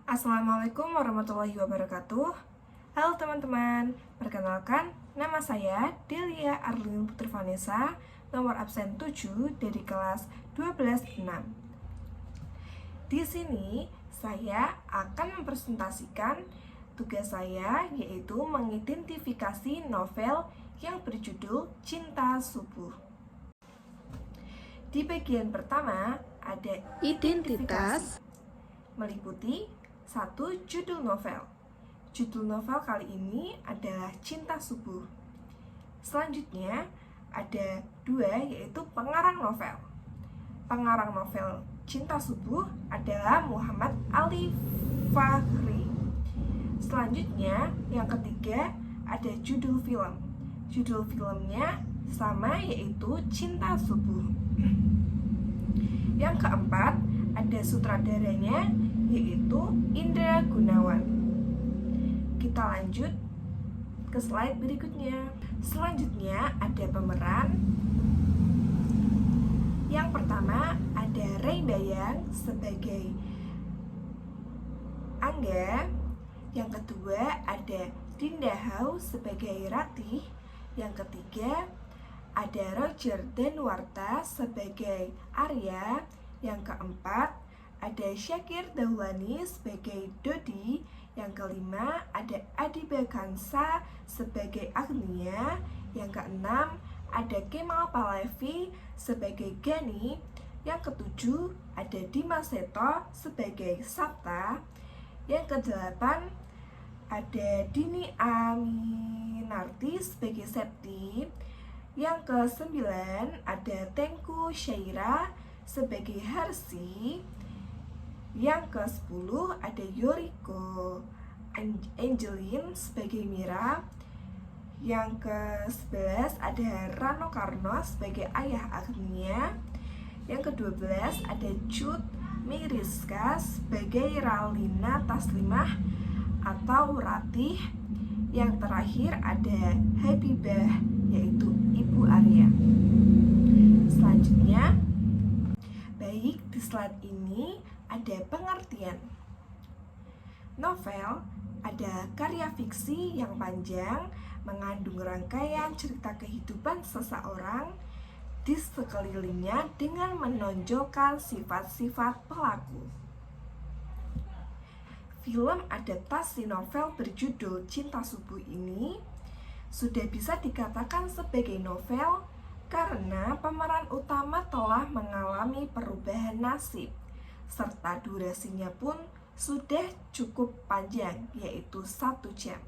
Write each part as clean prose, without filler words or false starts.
Assalamualaikum warahmatullahi wabarakatuh. Halo teman-teman, perkenalkan nama saya Delia Arlin Putri Vanessa, nomor absen 7 dari kelas 12-6. Di sini saya akan mempresentasikan tugas saya, yaitu mengidentifikasi novel yang berjudul Cinta Subuh. Di bagian pertama ada identitas, meliputi satu judul novel. Judul novel kali ini adalah Cinta Subuh. Selanjutnya ada dua, yaitu pengarang novel. Pengarang novel Cinta Subuh adalah Muhammad Ali Fakhri. Selanjutnya yang ketiga ada judul film. Judul filmnya sama, yaitu Cinta Subuh. Yang keempat ada sutradaranya, yaitu Indra Gunawan. Kita lanjut ke slide berikutnya. Selanjutnya ada pemeran. Yang pertama ada Ray Bayang sebagai Angga. Yang kedua ada Dinda Hau sebagai Ratih. Yang ketiga ada Roger Danuarta sebagai Arya. Yang keempat ada Syakir Dahwani sebagai Dodi. Yang kelima ada Adiba Kansa sebagai Agnia. Yang keenam ada Kemal Palevi sebagai Gani. Yang ketujuh ada Dimas Seto sebagai Sabta. Yang kedelapan ada Dini Aminarti sebagai Septi. Yang kesembilan ada Tengku Syaira sebagai Harsi. Yang ke-10 ada Yoriko Angelin sebagai Mira. Yang ke-11 ada Rano Karno sebagai Ayah Agnia. Yang ke-12 ada Cut Miriska sebagai Ralina Taslimah atau Ratih. Yang terakhir ada Habibah, yaitu Ibu Arya. Selanjutnya, baik, di slide ini ada pengertian. Novel adalah karya fiksi yang panjang, mengandung rangkaian cerita kehidupan seseorang di sekelilingnya dengan menonjolkan sifat-sifat pelaku. Film adaptasi novel berjudul Cinta Subuh ini sudah bisa dikatakan sebagai novel karena pemeran utama telah mengalami perubahan nasib, serta durasinya pun sudah cukup panjang, yaitu 1 jam.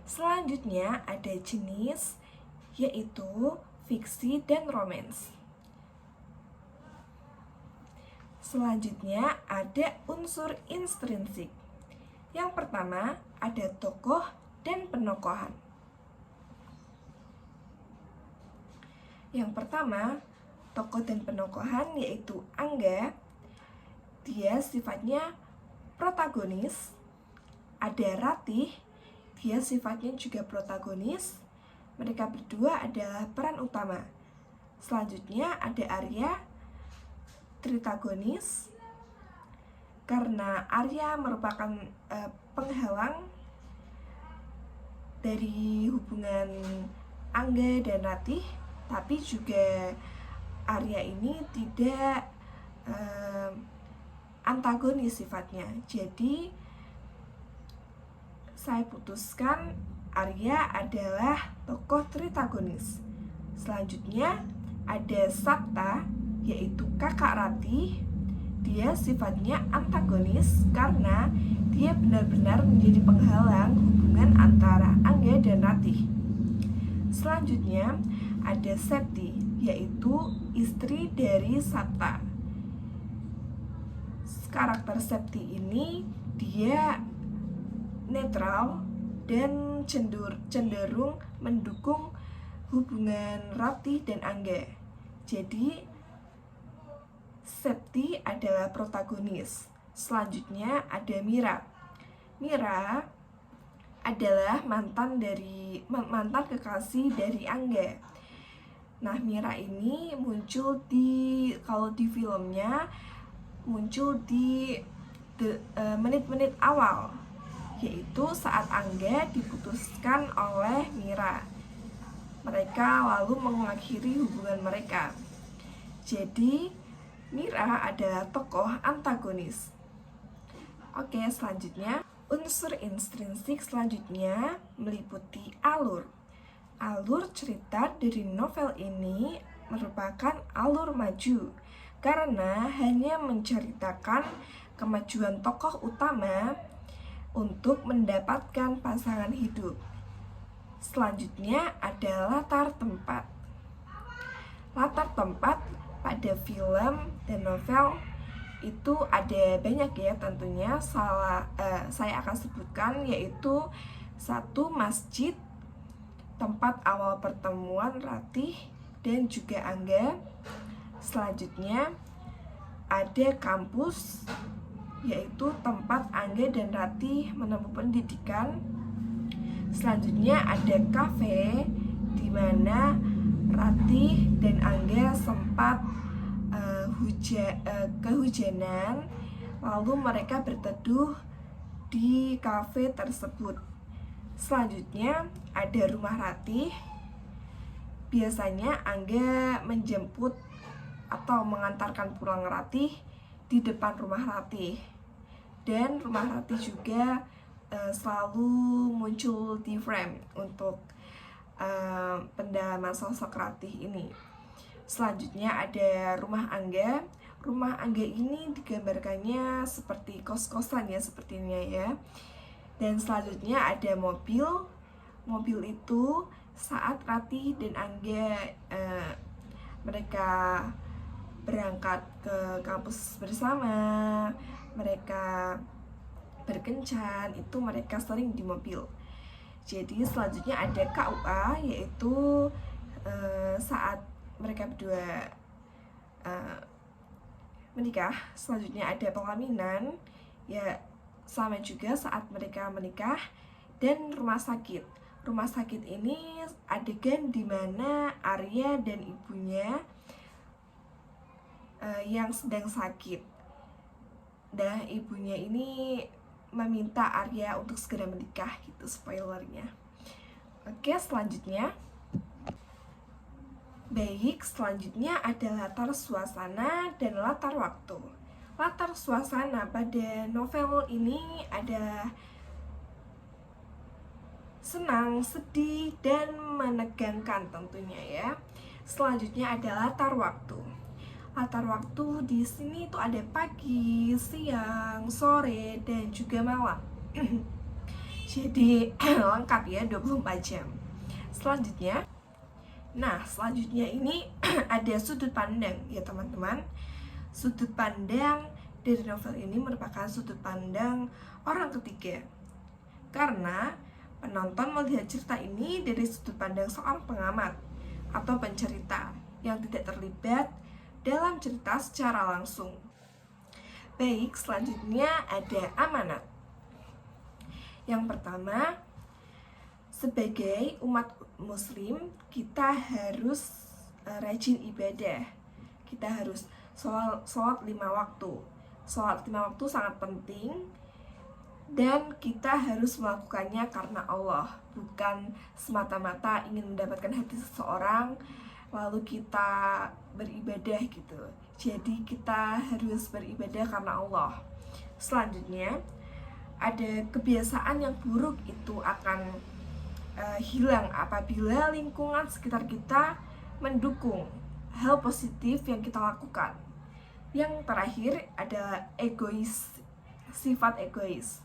Selanjutnya ada jenis, yaitu fiksi dan romans. Selanjutnya ada unsur intrinsik. Yang pertama ada tokoh dan penokohan. Yang pertama, tokoh dan penokohan, yaitu Angga. Dia sifatnya protagonis. Ada Ratih, dia sifatnya juga protagonis. Mereka berdua adalah peran utama. Selanjutnya ada Arya, tritagonis. Karena Arya merupakan penghalang dari hubungan Angga dan Ratih, tapi juga Arya ini tidak antagonis sifatnya. Jadi saya putuskan Arya adalah tokoh tritagonis. Selanjutnya ada Sabta, yaitu kakak Ratih. Dia sifatnya antagonis karena dia benar-benar menjadi penghalang hubungan antara Angga dan Ratih. Selanjutnya ada Septi, yaitu istri dari Sabta. Karakter Septi ini dia netral dan cenderung mendukung hubungan Ratih dan Angga. Jadi Septi adalah protagonis. Selanjutnya ada Mira. Mira adalah mantan kekasih dari Angga. Nah, Mira ini muncul kalau di filmnya muncul di menit-menit awal, yaitu saat Angga diputuskan oleh Mira. Mereka lalu mengakhiri hubungan mereka. Jadi Mira adalah tokoh antagonis. Oke, selanjutnya unsur intrinsik selanjutnya meliputi alur. Alur cerita dari novel ini merupakan alur maju karena hanya menceritakan kemajuan tokoh utama untuk mendapatkan pasangan hidup. Selanjutnya ada latar tempat. Latar tempat pada film dan novel itu ada banyak ya tentunya. Saya akan sebutkan, yaitu satu, masjid, tempat awal pertemuan Ratih dan juga Angga. Selanjutnya ada kampus, yaitu tempat Angga dan Ratih menempuh pendidikan. Selanjutnya ada kafe, di mana Ratih dan Angga sempat kehujanan, lalu mereka berteduh di kafe tersebut. Selanjutnya ada rumah Ratih. Biasanya Angga menjemput atau mengantarkan pulang Ratih di depan rumah Ratih. Dan rumah Ratih juga selalu muncul di frame untuk pendalaman sosok Ratih ini. Selanjutnya ada rumah Angga. Rumah Angga ini digambarkannya seperti kos-kosan ya, sepertinya ya. Dan selanjutnya ada mobil. Mobil itu saat Ratih dan Angga mereka berangkat ke kampus bersama, mereka berkencan, itu mereka sering di mobil. Jadi selanjutnya ada KUA, yaitu saat mereka berdua menikah. Selanjutnya ada pelaminan, ya sama juga saat mereka menikah. Dan rumah sakit. Rumah sakit ini adegan di mana Arya dan ibunya yang sedang sakit. Dan ibunya ini meminta Arya untuk segera menikah gitu, spoilernya. Oke, selanjutnya. Baik, selanjutnya ada latar suasana dan latar waktu. Latar suasana pada novel ini ada senang, sedih, dan menegangkan tentunya ya. Selanjutnya ada latar waktu. Latar waktu di sini tuh ada pagi, siang, sore, dan juga malam. Jadi lengkap ya, 24 jam. Selanjutnya ini ada sudut pandang ya teman-teman. Sudut pandang dari novel ini merupakan sudut pandang orang ketiga. Karena penonton melihat cerita ini dari sudut pandang seorang pengamat atau pencerita yang tidak terlibat dalam cerita secara langsung. Baik, selanjutnya ada amanat. Yang pertama, sebagai umat muslim, kita harus rajin ibadah. Kita harus sholat 5 waktu. Sholat 5 waktu sangat penting, dan kita harus melakukannya karena Allah, bukan semata-mata ingin mendapatkan hati seseorang lalu kita beribadah gitu. Jadi kita harus beribadah karena Allah. Selanjutnya ada kebiasaan yang buruk itu akan hilang apabila lingkungan sekitar kita mendukung hal positif yang kita lakukan. Yang terakhir adalah sifat egois.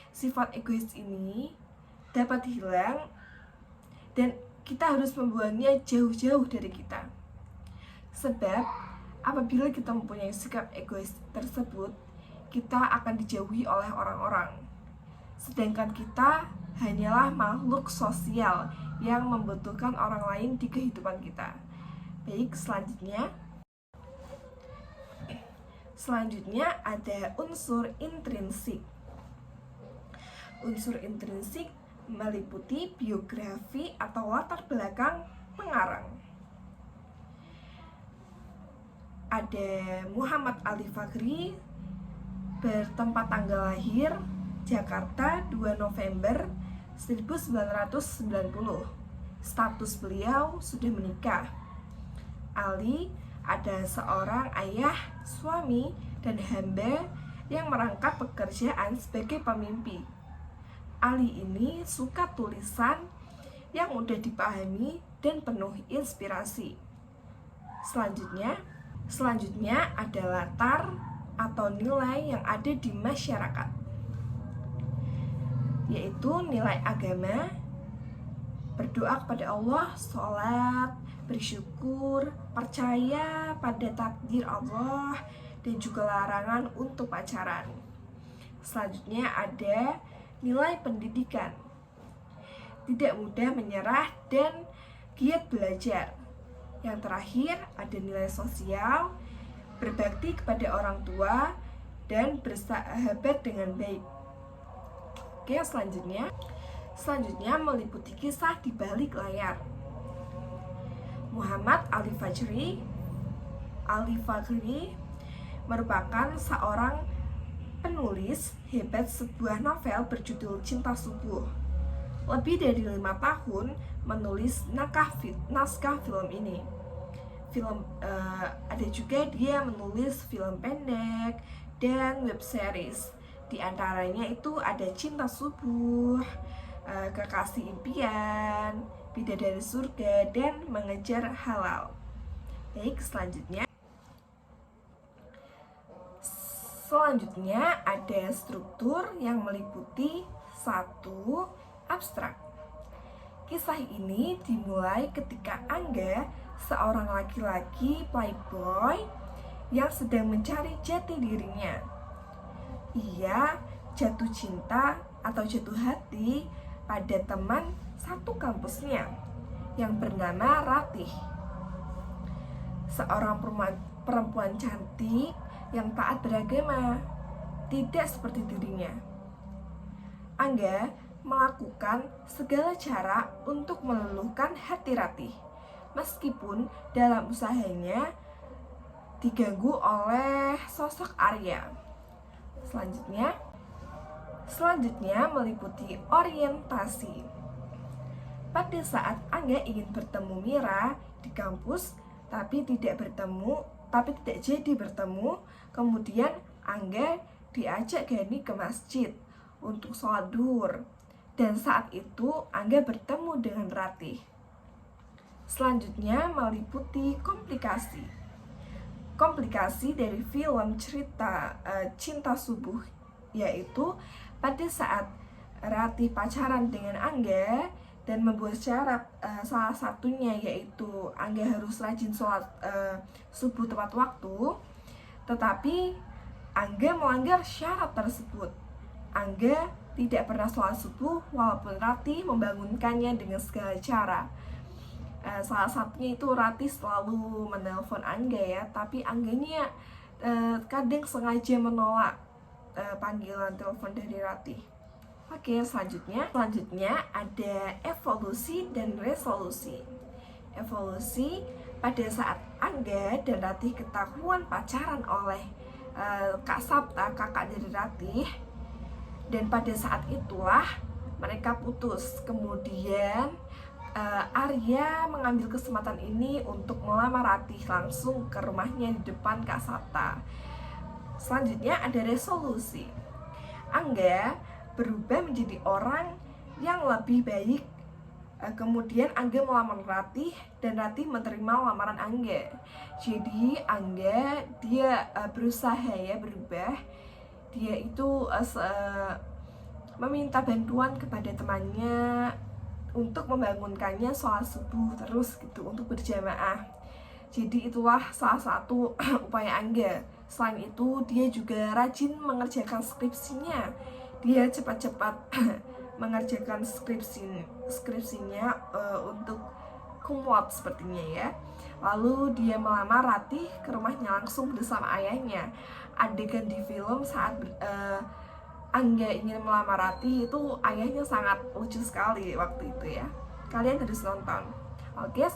Sifat egois ini dapat hilang dan kita harus membuangnya jauh-jauh dari kita. Sebab apabila kita mempunyai sikap egois tersebut, kita akan dijauhi oleh orang-orang. Sedangkan kita hanyalah makhluk sosial yang membutuhkan orang lain di kehidupan kita. Baik, selanjutnya ada unsur intrinsik. Unsur intrinsik meliputi biografi atau latar belakang pengarang. Ada Muhammad Ali Fakhri bertempat tanggal lahir Jakarta 2 November 1990. Status beliau sudah menikah. Ali adalah seorang ayah, suami, dan hamba yang merangkap pekerjaan sebagai pemimpi. Ali ini suka tulisan yang mudah dipahami dan penuh inspirasi. Selanjutnya ada latar atau nilai yang ada di masyarakat, yaitu nilai agama, berdoa kepada Allah, sholat, bersyukur, percaya pada takdir Allah, dan juga larangan untuk pacaran. Selanjutnya ada nilai pendidikan, tidak mudah menyerah dan giat belajar. Yang terakhir ada nilai sosial, berbakti kepada orang tua, dan bersahabat dengan baik. Oke, selanjutnya meliputi kisah di balik layar. Muhammad Ali Fakhri merupakan seorang penulis hebat sebuah novel berjudul Cinta Subuh. Lebih dari 5 tahun menulis naskah film ini. Ada juga dia menulis film pendek dan web series. Di antaranya itu ada Cinta Subuh, Kekasih Impian, Bidadari Surga, dan Mengejar Halal. Baik, selanjutnya ada struktur yang meliputi 1. Abstrak. Kisah ini dimulai ketika Angga, seorang laki-laki playboy yang sedang mencari jati dirinya. Ia jatuh cinta atau jatuh hati pada teman satu kampusnya yang bernama Ratih, seorang perempuan cantik yang taat beragama, tidak seperti dirinya. Angga melakukan segala cara untuk meluluhkan hati Ratih, meskipun dalam usahanya diganggu oleh sosok Arya. Selanjutnya meliputi orientasi. Pada saat Angga ingin bertemu Mira di kampus, tapi tidak jadi bertemu, kemudian Angga diajak Gani ke masjid untuk sholat duhur. Dan saat itu Angga bertemu dengan Ratih. Selanjutnya meliputi komplikasi. Komplikasi dari film cerita Cinta Subuh, yaitu pada saat Ratih pacaran dengan Angga dan membuat syarat, salah satunya yaitu Angga harus rajin sholat subuh tepat waktu, tetapi Angga melanggar syarat tersebut. Angga tidak pernah sholat subuh walaupun Ratih membangunkannya dengan segala cara. Salah satunya itu Ratih selalu menelpon Angga ya, tapi Angganya kadang sengaja menolak panggilan telepon dari Ratih. Oke, selanjutnya ada evolusi dan resolusi. Evolusi pada saat Angga dan Ratih ketahuan pacaran oleh Kak Sapta, kakak dari Ratih. Dan pada saat itulah mereka putus. Kemudian Arya mengambil kesempatan ini untuk melamar Ratih langsung ke rumahnya di depan Kak Sapta. Selanjutnya ada resolusi. Angga berubah menjadi orang yang lebih baik. Kemudian Angga melamar Ratih dan Ratih menerima lamaran Angga. Jadi Angga dia berusaha ya berubah. Dia itu meminta bantuan kepada temannya untuk membangunkannya sholat subuh terus gitu untuk berjamaah. Jadi itulah salah satu upaya Angga. Selain itu dia juga rajin mengerjakan skripsinya. Dia cepat-cepat mengerjakan skripsinya untuk cum laude sepertinya ya. Lalu dia melamar Ratih ke rumahnya langsung bersama ayahnya. Adegan di film saat Angga ingin melamar Ratih itu ayahnya sangat lucu sekali waktu itu ya. Kalian harus nonton. Oke,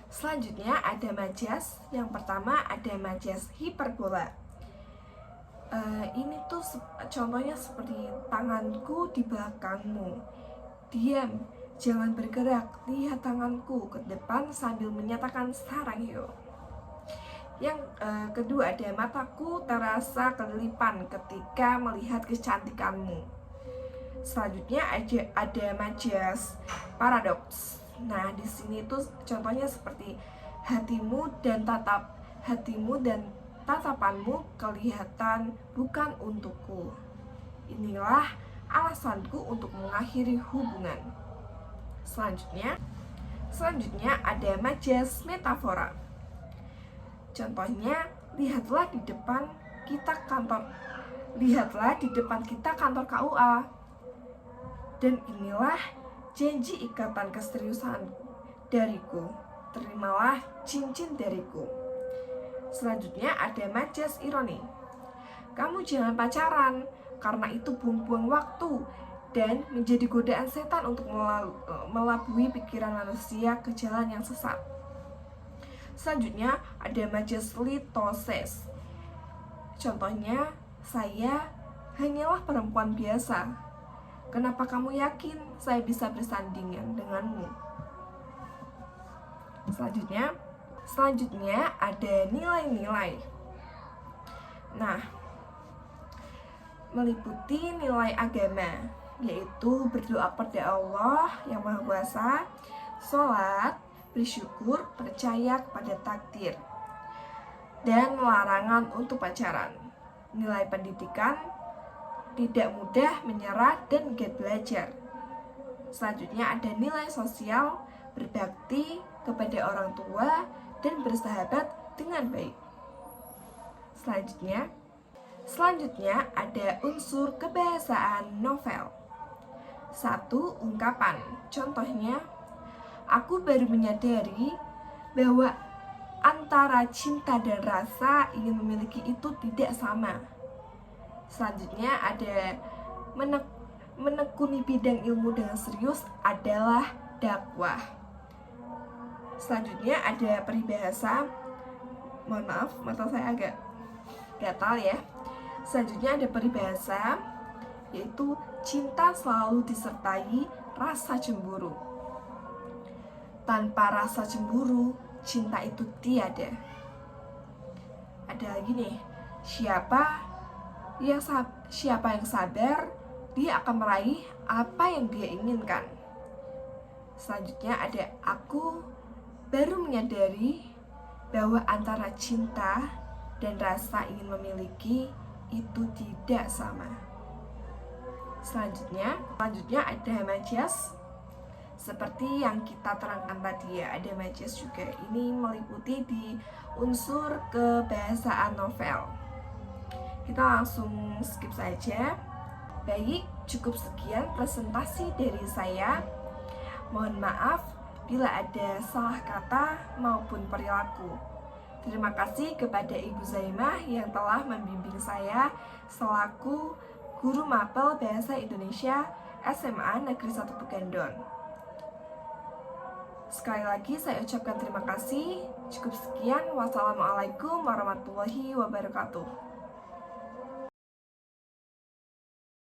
selanjutnya ada majas. Yang pertama ada majas hiperbola. Ini tuh contohnya seperti tanganku di belakangmu. Diam, jangan bergerak, lihat tanganku ke depan sambil menyatakan sarangyo. Yang kedua ada mataku terasa kelilipan ketika melihat kecantikanmu. Selanjutnya ada majas paradoks. Nah, di sini tuh contohnya seperti hatimu dan tatapanmu kelihatan bukan untukku. Inilah alasanku untuk mengakhiri hubungan. Selanjutnya ada majas metafora. Contohnya, lihatlah di depan kita kantor KUA. Dan inilah janji ikatan keseriusan dariku. Terimalah cincin dariku. Selanjutnya ada majas ironi. Kamu jangan pacaran, karena itu buang-buang waktu dan menjadi godaan setan untuk melabui pikiran manusia ke jalan yang sesat. Selanjutnya ada majas litoses. Contohnya, saya hanyalah perempuan biasa. Kenapa kamu yakin saya bisa bersandingan denganmu? Selanjutnya ada nilai-nilai. Nah, meliputi nilai agama, yaitu berdoa pada Allah yang Maha Kuasa, sholat, bersyukur, percaya kepada takdir, dan larangan untuk pacaran. Nilai pendidikan, tidak mudah menyerah dan giat belajar. Selanjutnya ada nilai sosial, berbakti kepada orang tua dan bersahabat dengan baik. Selanjutnya ada unsur kebahasaan novel. 1. Ungkapan. Contohnya, aku baru menyadari bahwa antara cinta dan rasa ingin memiliki itu tidak sama. Selanjutnya ada menekuni bidang ilmu dengan serius adalah dakwah. Selanjutnya ada peribahasa. Mohon maaf, mata saya agak gatal ya. Selanjutnya ada peribahasa, yaitu cinta selalu disertai rasa cemburu. Tanpa rasa cemburu, cinta itu tiada. Ada lagi nih, siapa yang sabar, dia akan meraih apa yang dia inginkan. Selanjutnya ada aku baru menyadari bahwa antara cinta dan rasa ingin memiliki itu tidak sama. Selanjutnya ada majas. Seperti yang kita terangkan tadi ya, ada majas juga. Ini meliputi di unsur kebahasaan novel. Kita langsung skip saja. Baik, cukup sekian presentasi dari saya. Mohon maaf bila ada salah kata maupun perilaku. Terima kasih kepada Ibu Zaimah yang telah membimbing saya selaku guru mapel Bahasa Indonesia SMA Negeri 1 Pegadon. Sekali lagi saya ucapkan terima kasih. Cukup sekian. Wassalamualaikum warahmatullahi wabarakatuh.